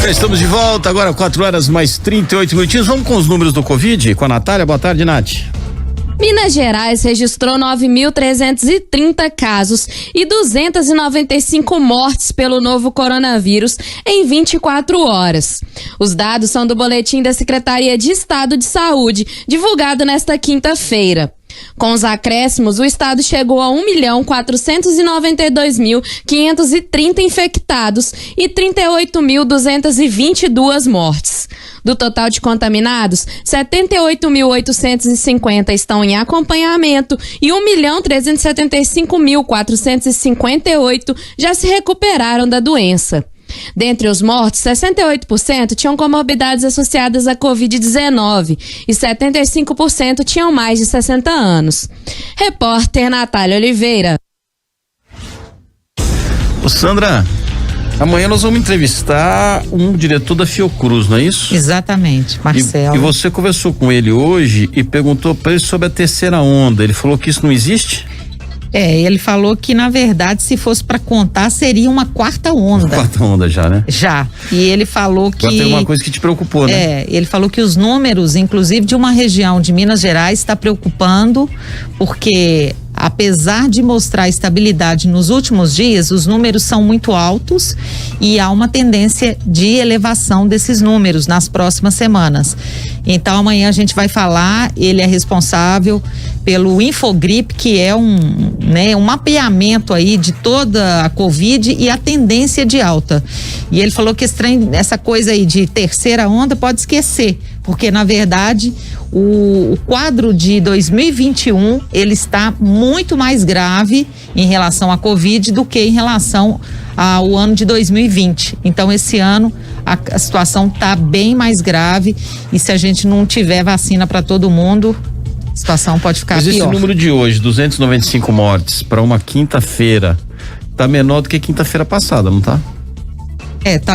Já estamos de volta, agora 4 horas mais 38 minutinhos. Vamos com os números do Covid, com a Natália. Boa tarde, Nath. Minas Gerais registrou 9.330 casos e 295 mortes pelo novo coronavírus em 24 horas. Os dados são do boletim da Secretaria de Estado de Saúde, divulgado nesta quinta-feira. Com os acréscimos, o estado chegou a 1.492.530 infectados e 38.222 mortes. Do total de contaminados, 78.850 estão em acompanhamento e 1.375.458 já se recuperaram da doença. Dentre os mortos, 68% tinham comorbidades associadas à Covid-19 e 75% tinham mais de 60 anos. Repórter Natália Oliveira. Ô Sandra, amanhã nós vamos entrevistar um diretor da Fiocruz, não é isso? Exatamente, Marcelo. E você conversou com ele hoje e perguntou para ele sobre a terceira onda. Ele falou que isso não existe? Ele falou que, na verdade, se fosse para contar, seria uma quarta onda. Uma quarta onda já, né? Já. E ele falou que... Agora tem uma coisa que te preocupou, né? Ele falou que os números, inclusive de uma região de Minas Gerais, está preocupando, porque apesar de mostrar estabilidade nos últimos dias, os números são muito altos e há uma tendência de elevação desses números nas próximas semanas. Então amanhã a gente vai falar, ele é responsável pelo Infogrip, que é um mapeamento aí de toda a Covid e a tendência de alta. E ele falou que essa coisa aí de terceira onda pode esquecer, porque na verdade o quadro de 2021 ele está muito mais grave em relação à Covid do que em relação ao ano de 2020. Então esse ano a situação está bem mais grave e se a gente não tiver vacina para todo mundo, a situação pode ficar pior. Mas esse número de hoje, 295 mortes para uma quinta-feira, tá menor do que quinta-feira passada, não tá?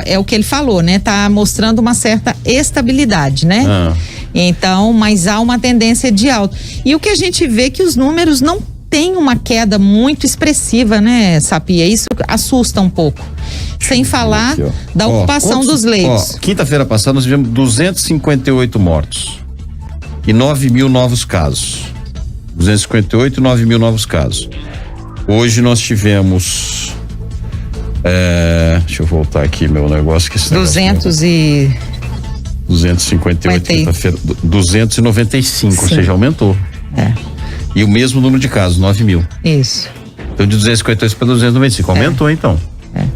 É o que ele falou, né? Tá mostrando uma certa estabilidade, né? Então, mas há uma tendência de alta. E o que a gente vê é que os números não têm uma queda muito expressiva, né, Sapia? Isso assusta um pouco. Sem falar aqui, da ocupação dos leitos. Quinta-feira passada nós tivemos 258 mortos e 9 mil novos casos. 258 e 9 mil novos casos. Hoje nós tivemos... deixa eu voltar aqui meu negócio. 258 quinta-feira, 295, ou seja, aumentou. E o mesmo número de casos, 9 mil. Isso. Então de 258 para 295, aumentou então. Né?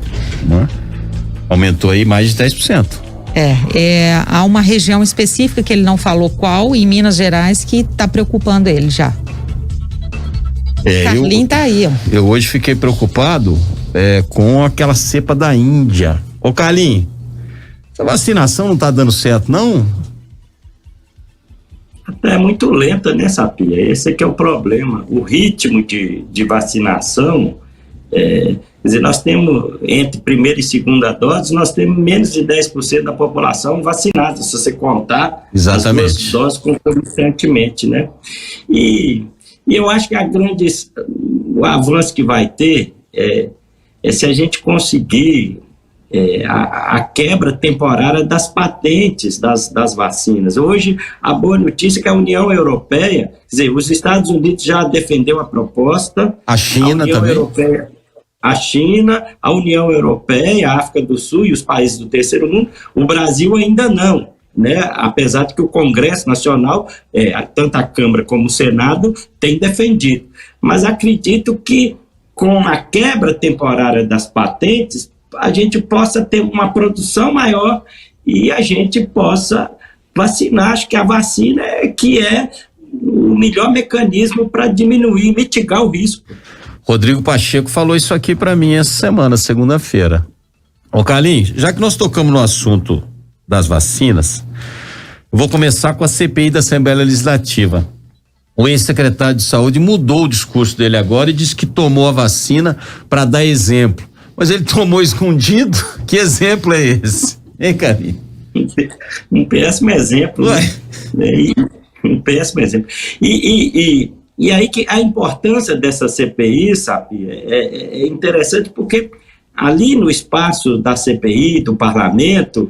Aumentou aí mais de 10%. Há uma região específica que ele não falou qual, em Minas Gerais, que está preocupando ele já. Carlinhos tá aí, ó. Eu hoje fiquei preocupado com aquela cepa da Índia. Ô Carlinhos, essa vacinação não tá dando certo, não? É muito lenta, né, Sapia? Esse é que é o problema. O ritmo de vacinação, quer dizer, nós temos, entre primeira e segunda dose, nós temos menos de 10% da população vacinada, se você contar exatamente as duas doses concomitantemente, né? E eu acho que o avanço que vai ter é se a gente conseguir a quebra temporária das patentes das vacinas. Hoje, a boa notícia é que a União Europeia, quer dizer, os Estados Unidos já defendeu a proposta. A China também. A China, a União Europeia, a África do Sul e os países do terceiro mundo. O Brasil ainda não, né? Apesar de que o Congresso Nacional, tanto a Câmara como o Senado, tem defendido. Mas acredito que com a quebra temporária das patentes, a gente possa ter uma produção maior e a gente possa vacinar. Acho que a vacina é o melhor mecanismo para diminuir e mitigar o risco. Rodrigo Pacheco falou isso aqui para mim essa semana, segunda-feira. Ô Carlinhos, já que nós tocamos no assunto das vacinas, eu vou começar com a CPI da Assembleia Legislativa. O ex-secretário de Saúde mudou o discurso dele agora e disse que tomou a vacina para dar exemplo. Mas ele tomou escondido? Que exemplo é esse? Hein, Carlinhos? Um péssimo exemplo. Né? Um péssimo exemplo. E aí que a importância dessa CPI, sabe, é interessante porque ali no espaço da CPI, do parlamento,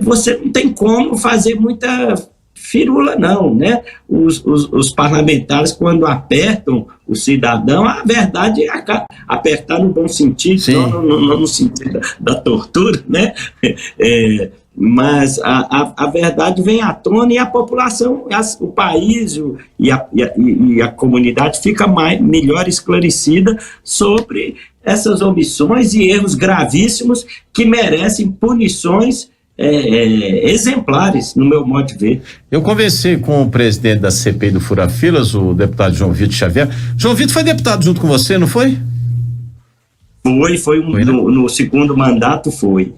você não tem como fazer muita firula, não, né? Os parlamentares, quando apertam o cidadão, a verdade é apertar no bom sentido, não no sentido da tortura, né? Mas a verdade vem à tona e a população, o país e a comunidade fica melhor esclarecida sobre essas omissões e erros gravíssimos que merecem punições exemplares, no meu modo de ver. Eu conversei com o presidente da CPI do Fura-Filas, o deputado João Vitor Xavier. João Vitor foi deputado junto com você, não foi? Foi no segundo mandato, foi.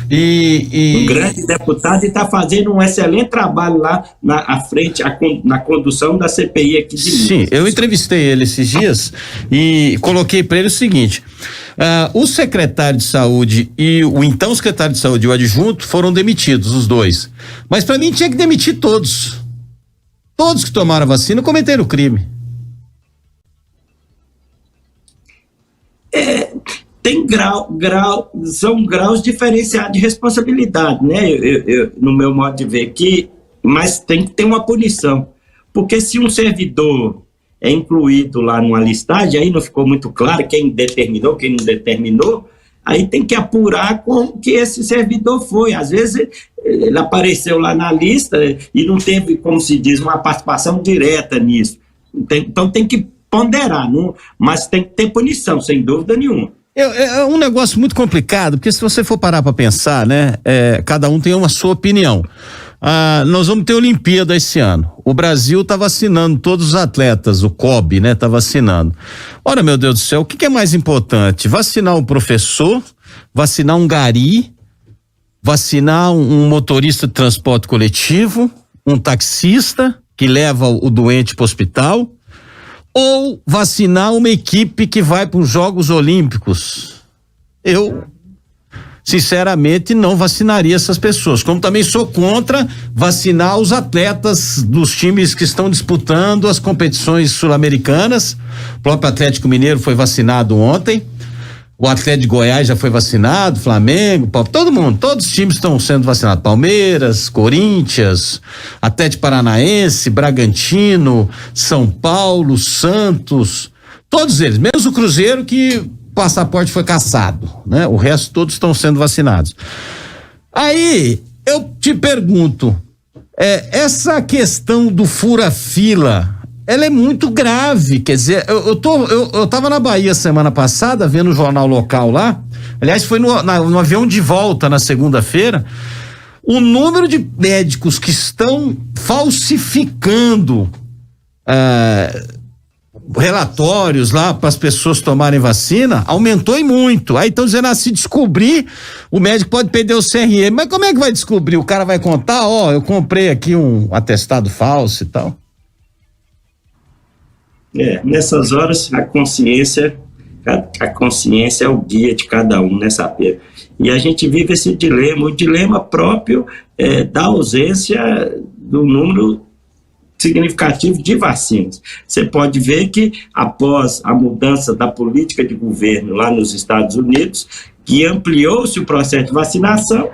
Um grande deputado e está fazendo um excelente trabalho lá à frente, na condução da CPI aqui de Minas. Sim, eu entrevistei ele esses dias e coloquei para ele o seguinte: o secretário de saúde e o então secretário de saúde e o adjunto foram demitidos, os dois. Mas para mim tinha que demitir todos. Todos que tomaram a vacina cometeram o crime. São graus diferenciados de responsabilidade, né? Eu, no meu modo de ver aqui, mas tem que ter uma punição, porque se um servidor é incluído lá numa listagem, aí não ficou muito claro quem determinou, quem não determinou, aí tem que apurar como que esse servidor foi. Às vezes ele apareceu lá na lista e não teve, como se diz, uma participação direta nisso. Então tem que ponderar, mas tem que ter punição, sem dúvida nenhuma. É um negócio muito complicado, porque se você for parar para pensar, né, cada um tem uma sua opinião. Nós vamos ter Olimpíada esse ano. O Brasil tá vacinando todos os atletas, o COB, né, tá vacinando. Ora, meu Deus do céu, o que é mais importante? Vacinar um professor, vacinar um gari, vacinar um motorista de transporte coletivo, um taxista que leva o doente para o hospital, ou vacinar uma equipe que vai para os Jogos Olímpicos? Eu, sinceramente, não vacinaria essas pessoas, como também sou contra vacinar os atletas dos times que estão disputando as competições sul-americanas. O próprio Atlético Mineiro foi vacinado ontem, o Atlético de Goiás já foi vacinado, Flamengo, todo mundo, todos os times estão sendo vacinados, Palmeiras, Corinthians, Atlético Paranaense, Bragantino, São Paulo, Santos, todos eles, menos o Cruzeiro, que o passaporte foi cassado, né? O resto todos estão sendo vacinados. Aí eu te pergunto, essa questão do fura-fila, ela é muito grave, quer dizer, eu tava na Bahia semana passada, vendo o jornal local lá, aliás foi no avião de volta na segunda-feira, o número de médicos que estão falsificando relatórios lá para as pessoas tomarem vacina aumentou e muito. Aí estão dizendo, se descobrir, o médico pode perder o CRM, mas como é que vai descobrir? O cara vai contar, eu comprei aqui um atestado falso e tal. Nessas horas a consciência é o guia de cada um nessa perda. E a gente vive esse dilema, o dilema próprio da ausência do número significativo de vacinas. Você pode ver que após a mudança da política de governo lá nos Estados Unidos, que ampliou-se o processo de vacinação,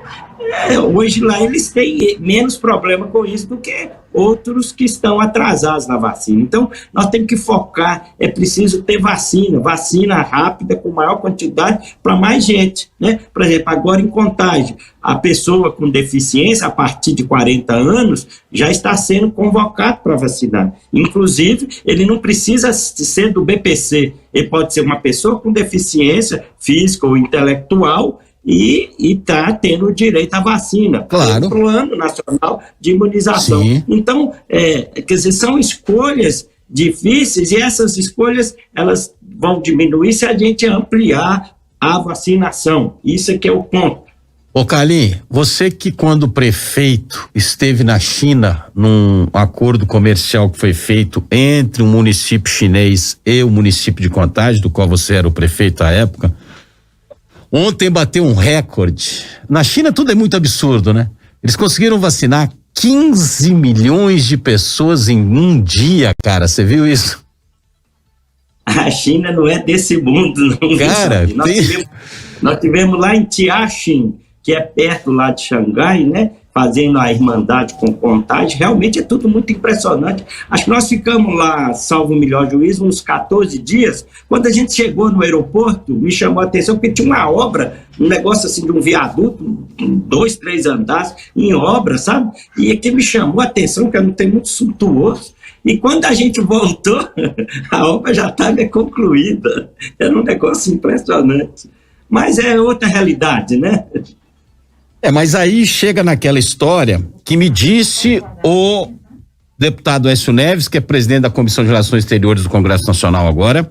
hoje lá eles têm menos problema com isso do que outros que estão atrasados na vacina. Então, nós temos que focar, é preciso ter vacina rápida, com maior quantidade, para mais gente, né? Por exemplo, agora em Contagem, a pessoa com deficiência, a partir de 40 anos, já está sendo convocado para vacinar. Inclusive, ele não precisa ser do BPC, ele pode ser uma pessoa com deficiência física ou intelectual, e está tendo direito à vacina, claro. Pelo Plano Nacional de Imunização. Sim. Então, quer dizer, são escolhas difíceis e essas escolhas elas vão diminuir se a gente ampliar a vacinação. Isso é que é o ponto. Ô Carlinhos, você que quando prefeito esteve na China num acordo comercial que foi feito entre um município chinês e o município de Contagem, do qual você era o prefeito à época, ontem bateu um recorde. Na China tudo é muito absurdo, né? Eles conseguiram vacinar 15 milhões de pessoas em um dia, cara. Você viu isso? a China não é desse mundo, não. Cara, nós tivemos lá em Tianjin, que é perto lá de Xangai, né? Fazendo a Irmandade com Contagem, realmente é tudo muito impressionante. Acho que nós ficamos lá, salvo o melhor juízo, uns 14 dias. Quando a gente chegou no aeroporto, me chamou a atenção, porque tinha uma obra, um negócio assim de um viaduto, 2, 3 andares, em obra, sabe? E aqui me chamou a atenção, que não tem muito suntuoso. E quando a gente voltou, a obra já estava concluída. Era um negócio impressionante. Mas é outra realidade, né? Mas aí chega naquela história que me disse o deputado Aécio Neves, que é presidente da Comissão de Relações Exteriores do Congresso Nacional agora,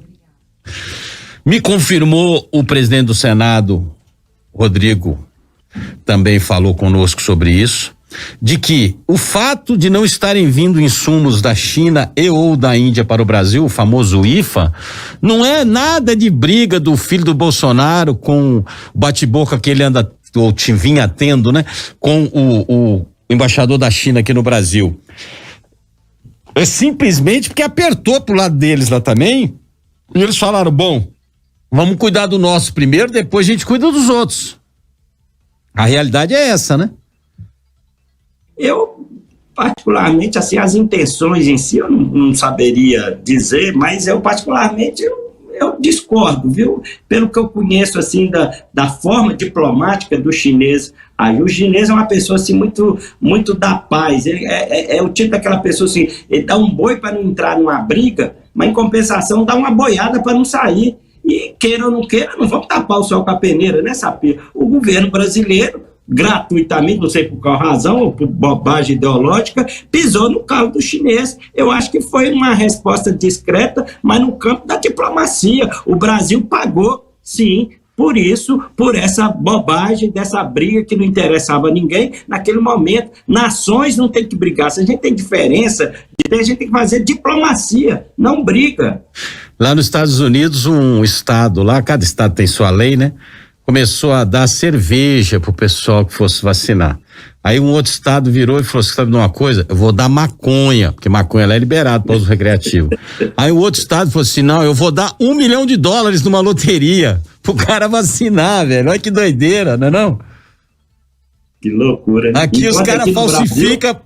me confirmou o presidente do Senado, Rodrigo, também falou conosco sobre isso, de que o fato de não estarem vindo insumos da China e ou da Índia para o Brasil, o famoso IFA, não é nada de briga do filho do Bolsonaro com o bate-boca que ele anda ou vinha tendo, né, com o embaixador da China aqui no Brasil. É simplesmente porque apertou pro lado deles lá também, e eles falaram, bom, vamos cuidar do nosso primeiro, depois a gente cuida dos outros. A realidade é essa, né? Eu, particularmente, assim, as intenções em si eu não saberia dizer, mas eu particularmente eu discordo, viu? Pelo que eu conheço, assim, da forma diplomática do chinês. Aí o chinês é uma pessoa, assim, muito da paz. Ele é o tipo daquela pessoa, assim, ele dá um boi para não entrar numa briga, mas em compensação dá uma boiada para não sair. E queira ou não queira, não vamos tapar o sol com a peneira, né, Sapir? O governo brasileiro, gratuitamente, não sei por qual razão, ou por bobagem ideológica, pisou no calo do chinês. Eu acho que foi uma resposta discreta, mas no campo da diplomacia. O Brasil pagou, sim, por isso, por essa bobagem, dessa briga que não interessava a ninguém naquele momento. Nações não tem que brigar. Se a gente tem diferença, a gente tem que fazer diplomacia, não briga. Lá nos Estados Unidos, um estado lá, cada estado tem sua lei, né? Começou a dar cerveja pro pessoal que fosse vacinar. Aí um outro estado virou e falou, sabe de uma coisa? Eu vou dar maconha, porque maconha lá é liberado para uso recreativo. Aí o outro estado falou assim, não, eu vou dar $1 milhão numa loteria pro cara vacinar, velho. Olha que doideira, não é não? Que loucura. Né? Aqui os caras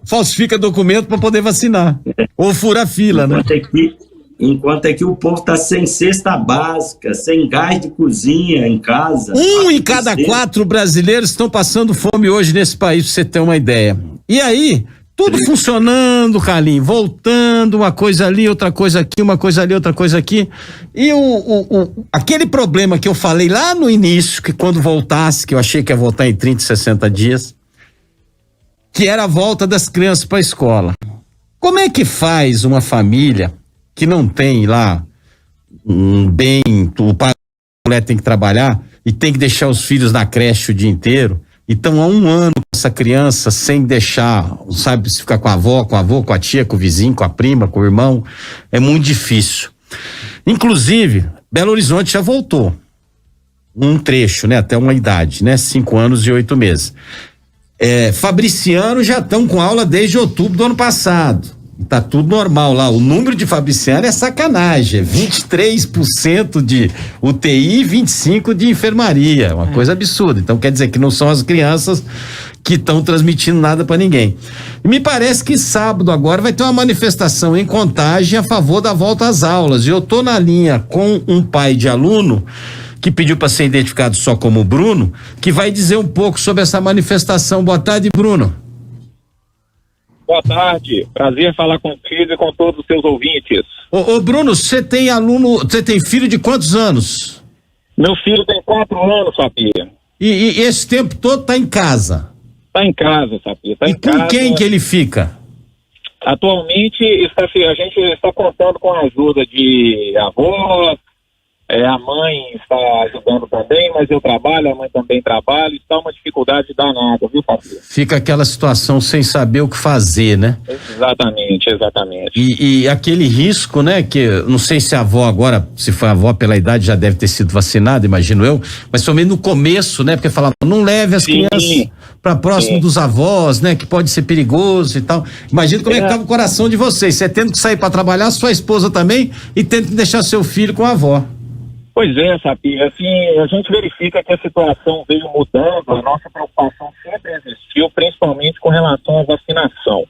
falsifica documento para poder vacinar. Ou fura fila, né? Enquanto aqui o povo está sem cesta básica, sem gás de cozinha em casa. Em cada 4 brasileiros estão passando fome hoje nesse país, pra você ter uma ideia. E aí, tudo funcionando, Carlinhos, voltando, uma coisa ali, outra coisa aqui, uma coisa ali, outra coisa aqui. E aquele problema que eu falei lá no início, que quando voltasse, que eu achei que ia voltar em 30, 60 dias, que era a volta das crianças para a escola. Como é que faz uma família que não tem lá um bem, o pai, a mulher tem que trabalhar e tem que deixar os filhos na creche o dia inteiro, e estão há 1 ano com essa criança sem deixar, sabe, se ficar com a avó, com o avô, com a tia, com o vizinho, com a prima, com o irmão, é muito difícil. Inclusive, Belo Horizonte já voltou um trecho, né, até uma idade, né, 5 anos e 8 meses. Fabricianos já estão com aula desde outubro do ano passado. Tá tudo normal lá. O número de fabriciário é sacanagem. 23% de UTI e 25% de enfermaria. Uma coisa absurda. Então quer dizer que não são as crianças que estão transmitindo nada para ninguém. E me parece que sábado agora vai ter uma manifestação em Contagem a favor da volta às aulas. E eu tô na linha com um pai de aluno que pediu para ser identificado só como Bruno, que vai dizer um pouco sobre essa manifestação. Boa tarde, Bruno. Boa tarde, prazer falar contigo e com todos os seus ouvintes. Ô Bruno, você tem filho de quantos anos? Meu filho tem 4 anos, Sapir. E esse tempo todo tá em casa? Tá em casa, Sapir, tá em casa. E com quem que ele fica? Atualmente, a gente está contando com a ajuda de avós, a mãe está ajudando também, mas eu trabalho, a mãe também trabalha, está uma dificuldade danada, viu, Fabio? Fica aquela situação sem saber o que fazer, né? Exatamente. E aquele risco, né, que não sei se a avó agora, se foi a avó pela idade, já deve ter sido vacinada, imagino eu, mas somente no começo, né, porque falava, não leve as crianças para próximo Sim. dos avós, né? Que pode ser perigoso e tal. Imagina como é que tava o coração de vocês. Você tendo que sair para trabalhar, sua esposa também, e tendo que deixar seu filho com a avó. Pois é, Sapi, assim, a gente verifica que a situação veio mudando, a nossa preocupação sempre existiu, principalmente com relação à vacinação.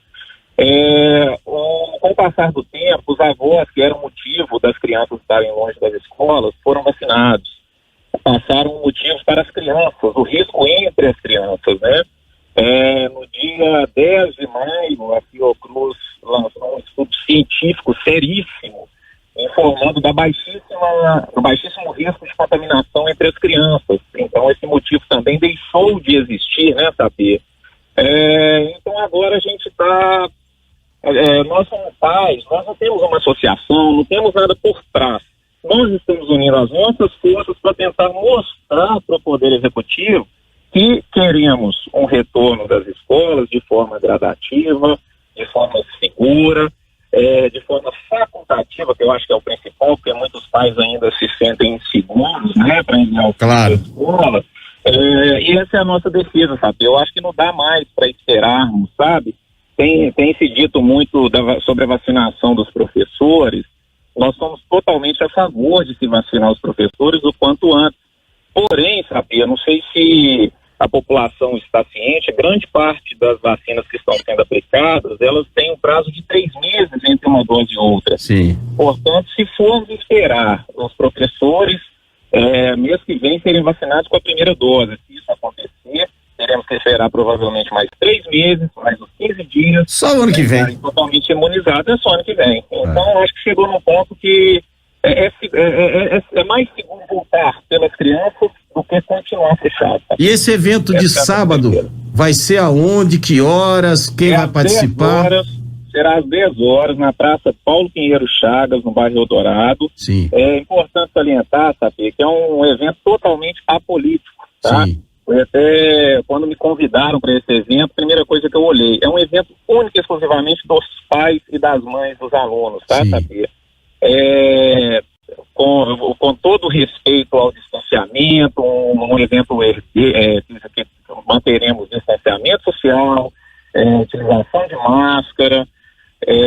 Com o passar do tempo, os avós, que eram motivo das crianças estarem longe das escolas, foram vacinados. Passaram motivos para as crianças, o risco entre as crianças, né? No dia 10 de maio, a Fiocruz lançou um estudo científico seríssimo, informando do baixíssimo risco de contaminação entre as crianças. Então, esse motivo também deixou de existir, né, Sabi? Então, agora a gente está... nós somos pais, nós não temos uma associação, não temos nada por trás. Nós estamos unindo as nossas forças para tentar mostrar para o Poder Executivo que queremos um retorno das escolas de forma gradativa, de forma segura, de forma facultativa, que eu acho que é o principal, porque muitos pais ainda se sentem inseguros, né, para enviar o filho para a escola. E essa é a nossa defesa, sabe? Eu acho que não dá mais para esperarmos, sabe? Tem se dito muito sobre a vacinação dos professores. Nós somos totalmente a favor de se vacinar os professores o quanto antes. Porém, sabe, eu não sei se a população está ciente, grande parte das vacinas que estão sendo aplicadas, elas têm um prazo de 3 meses entre uma dose e outra. Sim. Portanto, se formos esperar os professores, mês que vem, serem vacinados com a primeira dose, se isso acontecer, teremos que esperar provavelmente mais 3 meses, mais uns 15 dias. Só o ano que vem. Totalmente imunizados, é só ano que vem. Então, acho que chegou num ponto que é mais seguro voltar pelas crianças do que continuar fechado. E esse evento de sábado vai ser aonde, que horas, quem vai participar? Será às 10 horas na Praça Paulo Pinheiro Chagas, no bairro Eldorado. Sim. É importante salientar, sabe, que é um evento totalmente apolítico, tá? Sim. Foi até quando me convidaram para esse evento, a primeira coisa que eu olhei, é um evento único e exclusivamente dos pais e das mães dos alunos, tá, sabe? Com todo respeito ao distanciamento, um evento que manteremos distanciamento social, utilização de máscara,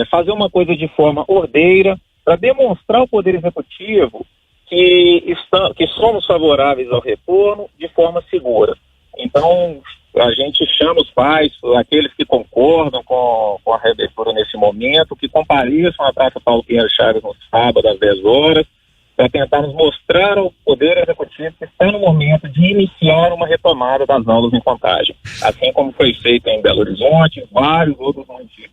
fazer uma coisa de forma ordeira, para demonstrar ao Poder Executivo que somos favoráveis ao retorno de forma segura. Então, a gente chama os pais, aqueles que concordam com a reabertura nesse momento, que compareçam à Praça Paulo Pinheiro Chagas no sábado às 10 horas, para tentarmos mostrar ao Poder Executivo que está no momento de iniciar uma retomada das aulas em Contagem, assim como foi feito em Belo Horizonte, vários outros municípios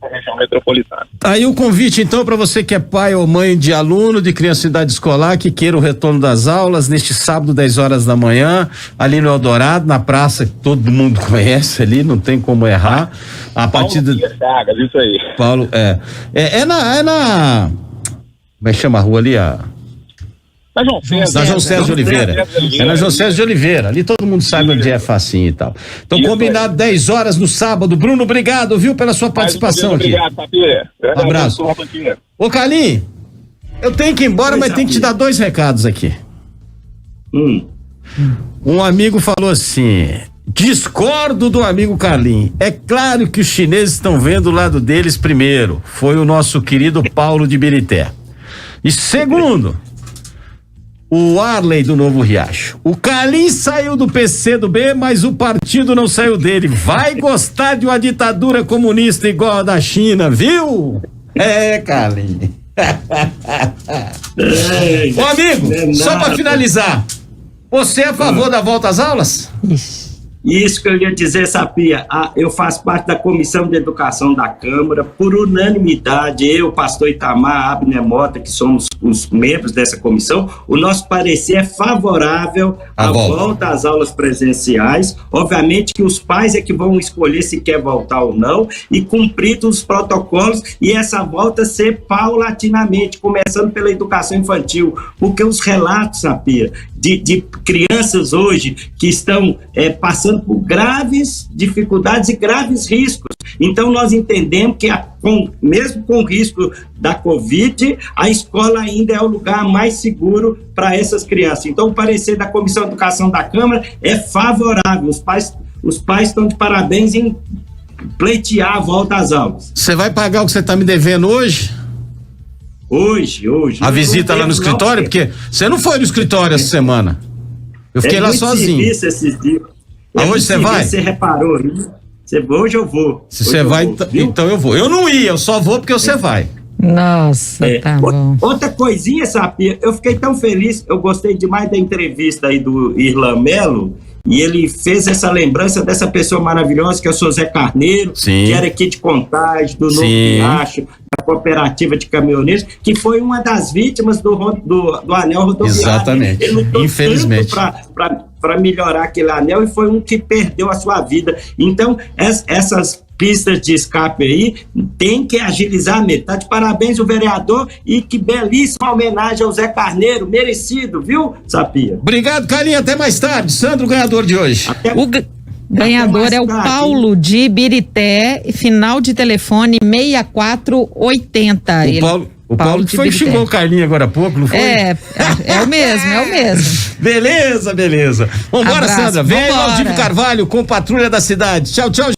da região metropolitana. Aí o convite, então, para você que é pai ou mãe de aluno de criança em idade escolar, que queira o retorno das aulas, neste sábado, 10 horas da manhã, ali no Eldorado, na praça que todo mundo conhece ali, não tem como errar. A partir Paulo Pinheiro Chagas, isso aí. Paulo, é na como é que chama a rua ali? Na João César de Oliveira. É na João César de Oliveira. Ali todo mundo sabe onde é facinho e tal. Então, combinado 10 horas no sábado. Bruno, obrigado, viu, pela sua participação aqui. Obrigado, Papi. Um abraço. Ô, Carlinhos, eu tenho que ir embora, mas tenho que te dar 2 recados aqui. Um amigo falou assim: discordo do amigo Carlinhos. É claro que os chineses estão vendo o lado deles primeiro. Foi o nosso querido Paulo de Birité. E segundo, o Arley do Novo Riacho. O Carlinhos saiu do PCdoB, mas o partido não saiu dele. Vai gostar de uma ditadura comunista igual a da China, viu? Carlinhos. Ô amigo, só pra finalizar, você é a favor da volta às aulas? Isso que eu ia dizer, Sapia, eu faço parte da Comissão de Educação da Câmara, por unanimidade, eu, pastor Itamar, Abner Mota, que somos os membros dessa comissão, o nosso parecer é favorável à volta às aulas presenciais. Obviamente que os pais é que vão escolher se quer voltar ou não, e cumpridos os protocolos, e essa volta ser paulatinamente, começando pela educação infantil, porque os relatos, Sapia, de crianças hoje que estão passando por graves dificuldades e graves riscos. Então, nós entendemos que, mesmo com o risco da Covid, a escola ainda é o lugar mais seguro para essas crianças. Então, o parecer da Comissão de Educação da Câmara é favorável. os pais estão de parabéns em pleitear a volta às aulas. Você vai pagar o que você está me devendo hoje? Hoje. A visita lá no escritório? Porque você não foi no escritório essa semana. Eu fiquei lá sozinho. Esses dias. Hoje você vai? Você reparou, hein? Hoje eu vou. Se você vai, então eu vou. Eu não ia, eu só vou porque você vai. Nossa, tá bom. Outra coisinha, Sapia, eu fiquei tão feliz, eu gostei demais da entrevista aí do Irlan Melo, e ele fez essa lembrança dessa pessoa maravilhosa que é o seu Zé Carneiro, Sim. que era aqui de Contagem, do Novo Riacho, da cooperativa de caminhoneiros, que foi uma das vítimas do anel rodoviário. Exatamente. Ele lutou Infelizmente. para melhorar aquele anel e foi um que perdeu a sua vida. Então, essas pistas de escape aí tem que agilizar mesmo. Tá de parabéns o vereador e que belíssima homenagem ao Zé Carneiro, merecido, viu, Sapia? Obrigado, Carlinhos, até mais tarde. Sandro, ganhador de hoje. O ganhador é o Paulo de Ibirité, final de telefone 6480. O Paulo que foi que xingou o Carlinhos agora há pouco, não foi? É o mesmo. Beleza. Vambora, Abraço, Sandra. Vem aí, vambora. Valdívio Carvalho com Patrulha da Cidade. Tchau, gente.